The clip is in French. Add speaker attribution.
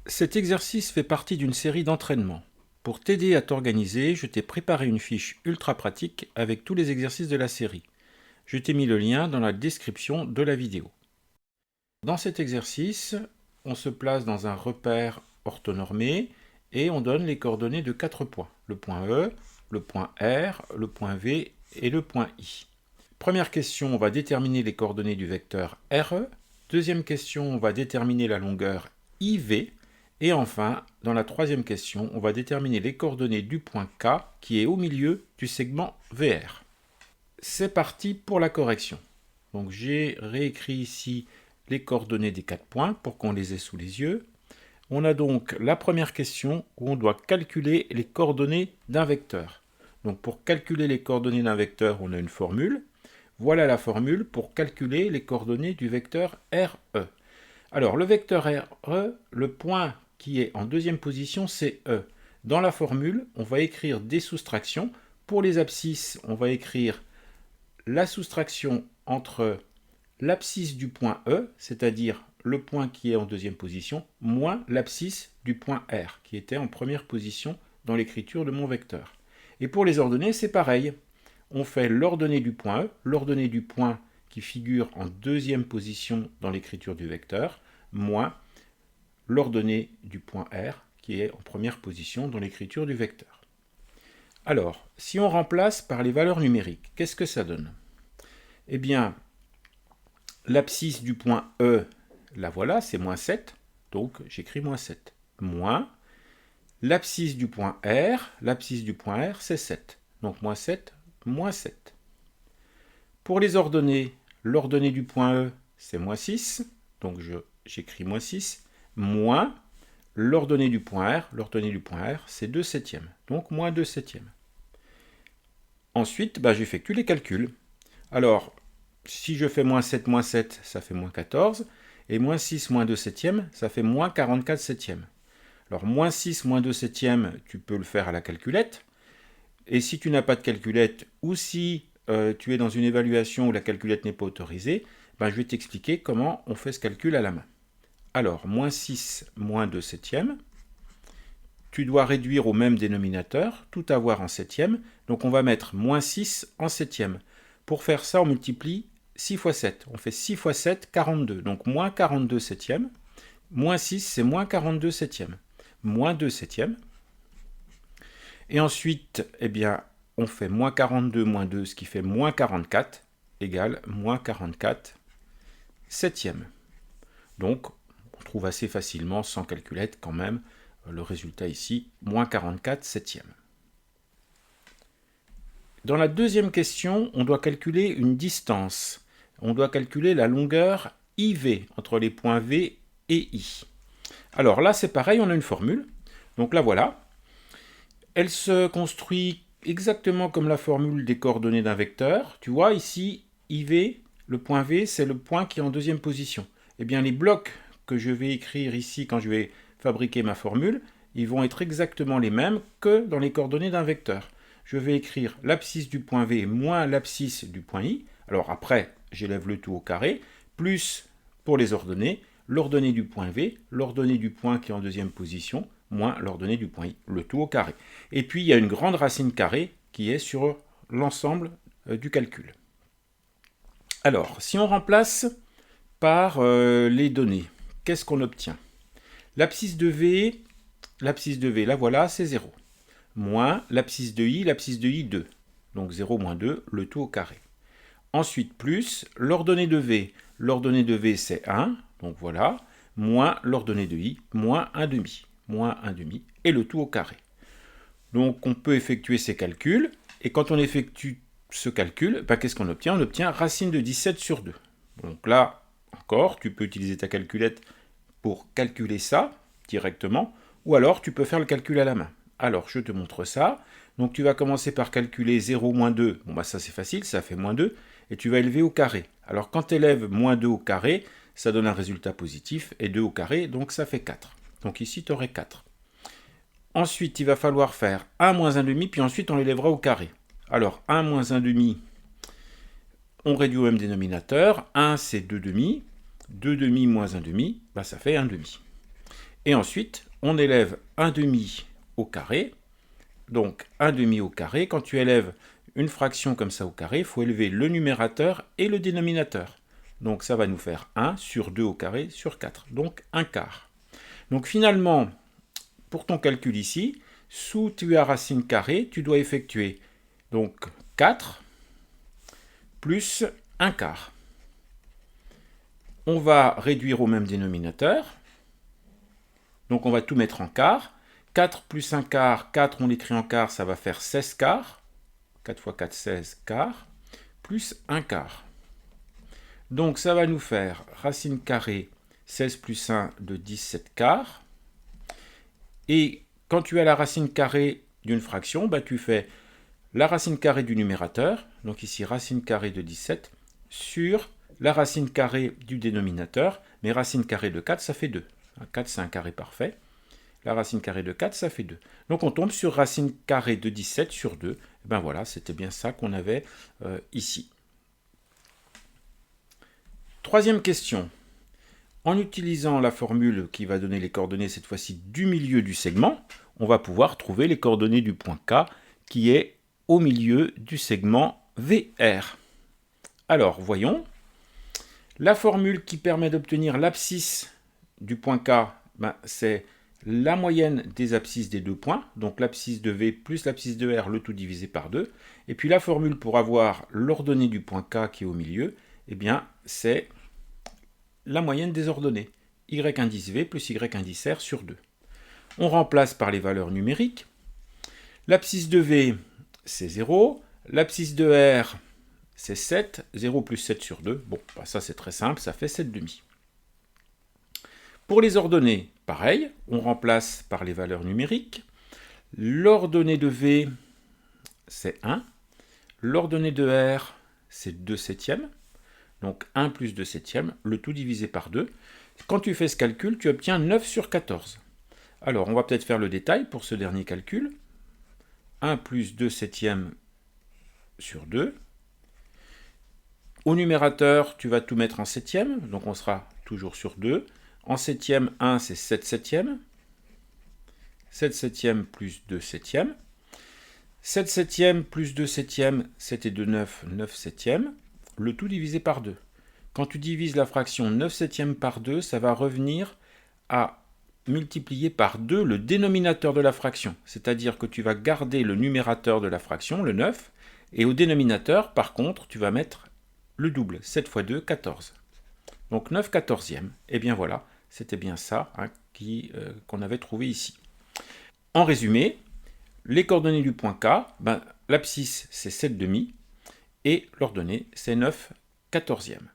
Speaker 1: Cet exercice fait partie d'une série d'entraînements. Pour t'aider à t'organiser, je t'ai préparé une fiche ultra pratique avec tous les exercices de la série. Je t'ai mis le lien dans la description de la vidéo. Dans cet exercice, on se place dans un repère orthonormé et on donne les coordonnées de 4 points. Le point E, le point R, le point V et le point I. Première question, on va déterminer les coordonnées du vecteur RE. Deuxième question, on va déterminer la longueur IV. Et enfin, dans la troisième question, on va déterminer les coordonnées du point K qui est au milieu du segment VR. C'est parti pour la correction. Donc j'ai réécrit ici les coordonnées des 4 points pour qu'on les ait sous les yeux. On a donc la première question où on doit calculer les coordonnées d'un vecteur. Donc pour calculer les coordonnées d'un vecteur, on a une formule. Voilà la formule pour calculer les coordonnées du vecteur RE. Alors le vecteur RE, le point qui est en deuxième position, c'est E. Dans la formule, on va écrire des soustractions. Pour les abscisses, on va écrire la soustraction entre l'abscisse du point E, c'est-à-dire le point qui est en deuxième position, moins l'abscisse du point R, qui était en première position dans l'écriture de mon vecteur. Et pour les ordonnées, c'est pareil. On fait l'ordonnée du point E, l'ordonnée du point qui figure en deuxième position dans l'écriture du vecteur, moins l'ordonnée du point R, qui est en première position dans l'écriture du vecteur. Alors, si on remplace par les valeurs numériques, qu'est-ce que ça donne? Eh bien, l'abscisse du point E, la voilà, c'est moins 7, donc j'écris moins 7. Moins l'abscisse du point R, c'est 7. Donc moins 7, moins 7. Pour les ordonnées, l'ordonnée du point E, c'est moins 6, donc j'écris moins 6, moins l'ordonnée du point R, c'est 2 septièmes, donc moins 2 septièmes. Ensuite, j'effectue les calculs. Alors, si je fais moins 7, ça fait moins 14. Et moins 6, moins 2 septièmes, ça fait moins 44 septièmes. Alors, moins 6, moins 2 septièmes, tu peux le faire à la calculette. Et si tu n'as pas de calculette, ou si tu es dans une évaluation où la calculette n'est pas autorisée, je vais t'expliquer comment on fait ce calcul à la main. Alors, moins 6, moins 2 septièmes. Tu dois réduire au même dénominateur, tout avoir en septième. Donc on va mettre moins 6 en septième. Pour faire ça, on multiplie 6 fois 7. On fait 6 fois 7, 42. Donc moins 42 septièmes. Moins 6, c'est moins 42 septièmes. Moins 2 septièmes. Et ensuite, on fait moins 42 moins 2, ce qui fait moins 44, égale moins 44 septièmes. Donc, on trouve assez facilement, sans calculette quand même, le résultat ici, moins 44 septièmes. Dans la deuxième question, on doit calculer une distance. On doit calculer la longueur IV entre les points V et I. Alors là, c'est pareil, on a une formule. Donc la voilà. Elle se construit exactement comme la formule des coordonnées d'un vecteur. Tu vois, ici, IV, le point V, c'est le point qui est en deuxième position. Eh bien, les blocs que je vais écrire ici quand je vais fabriquer ma formule, ils vont être exactement les mêmes que dans les coordonnées d'un vecteur. Je vais écrire l'abscisse du point V moins l'abscisse du point I. Alors après, j'élève le tout au carré, plus, pour les ordonnées, l'ordonnée du point V, l'ordonnée du point qui est en deuxième position, moins l'ordonnée du point I, le tout au carré. Et puis, il y a une grande racine carrée qui est sur l'ensemble du calcul. Alors, si on remplace par les données, qu'est-ce qu'on obtient? L'abscisse de V, la voilà, c'est 0. Moins l'abscisse de I, 2. Donc 0 moins 2, le tout au carré. Ensuite, plus l'ordonnée de V c'est 1, donc voilà, moins l'ordonnée de I, moins 1 demi, et le tout au carré. Donc on peut effectuer ces calculs, et quand on effectue ce calcul, qu'est-ce qu'on obtient? On obtient racine de 17 sur 2. Donc là, encore, tu peux utiliser ta calculette pour calculer ça directement, ou alors tu peux faire le calcul à la main. Alors, je te montre ça. Donc, tu vas commencer par calculer 0 moins 2. Bon, ça c'est facile, ça fait moins 2. Et tu vas élever au carré. Alors, quand tu élèves moins 2 au carré, ça donne un résultat positif. Et 2 au carré, donc ça fait 4. Donc ici, tu aurais 4. Ensuite, il va falloir faire 1 moins 1 demi, puis ensuite on l'élèvera au carré. Alors, 1 moins 1 demi, on réduit au même dénominateur. 1, c'est 2 demi. 2 demi moins 1 demi, ça fait 1 demi. Et ensuite, on élève un demi au carré. Donc, un demi au carré, quand tu élèves une fraction comme ça au carré, il faut élever le numérateur et le dénominateur. Donc, ça va nous faire 1 sur 2 au carré sur 4. Donc, 1 quart. Donc, finalement, pour ton calcul ici, sous tu as racine carrée, tu dois effectuer donc 4 plus 1 quart. On va réduire au même dénominateur. Donc on va tout mettre en quart. 4 plus 1 quart, 4 on l'écrit en quart, ça va faire 16 quarts. 4 fois 4, 16 quarts. Plus 1 quart. Donc ça va nous faire racine carrée 16 plus 1 de 17 quarts. Et quand tu as la racine carrée d'une fraction, bah, tu fais la racine carrée du numérateur, donc ici racine carrée de 17, sur la racine carrée du dénominateur, mais racine carrée de 4, ça fait 2. 4, c'est un carré parfait. La racine carrée de 4, ça fait 2. Donc on tombe sur racine carrée de 17 sur 2. Et ben voilà, c'était bien ça qu'on avait ici. Troisième question. En utilisant la formule qui va donner les coordonnées, cette fois-ci, du milieu du segment, on va pouvoir trouver les coordonnées du point K qui est au milieu du segment VR. Alors, voyons. La formule qui permet d'obtenir l'abscisse du point K, ben, c'est la moyenne des abscisses des deux points, donc l'abscisse de V plus l'abscisse de R, le tout divisé par 2. Et puis la formule pour avoir l'ordonnée du point K qui est au milieu, eh bien, c'est la moyenne des ordonnées, y indice V plus y indice R sur 2. On remplace par les valeurs numériques. L'abscisse de V, c'est 0. L'abscisse de R, c'est 7. 0 plus 7 sur 2. Bon, bah ça c'est très simple, ça fait 7,5. Pour les ordonnées, pareil, on remplace par les valeurs numériques. L'ordonnée de V, c'est 1. L'ordonnée de R, c'est 2 septièmes. Donc 1 plus 2 septièmes, le tout divisé par 2. Quand tu fais ce calcul, tu obtiens 9 sur 14. Alors, on va peut-être faire le détail pour ce dernier calcul. 1 plus 2 septièmes sur 2. Au numérateur, tu vas tout mettre en septième, donc on sera toujours sur 2. En septième, 1, c'est 7 septièmes. 7 septièmes plus 2 septièmes. 7 septièmes plus 2 septièmes, c'était de 9, 9 septièmes. Le tout divisé par 2. Quand tu divises la fraction 9 septièmes par 2, ça va revenir à multiplier par 2 le dénominateur de la fraction. C'est-à-dire que tu vas garder le numérateur de la fraction, le 9, et au dénominateur, par contre, tu vas mettre le double. 7 fois 2, 14. Donc 9 quatorzièmes. Et bien voilà, c'était bien ça qu'on avait trouvé ici. En résumé, les coordonnées du point K, l'abscisse c'est 7,5 et l'ordonnée c'est 9 quatorzièmes.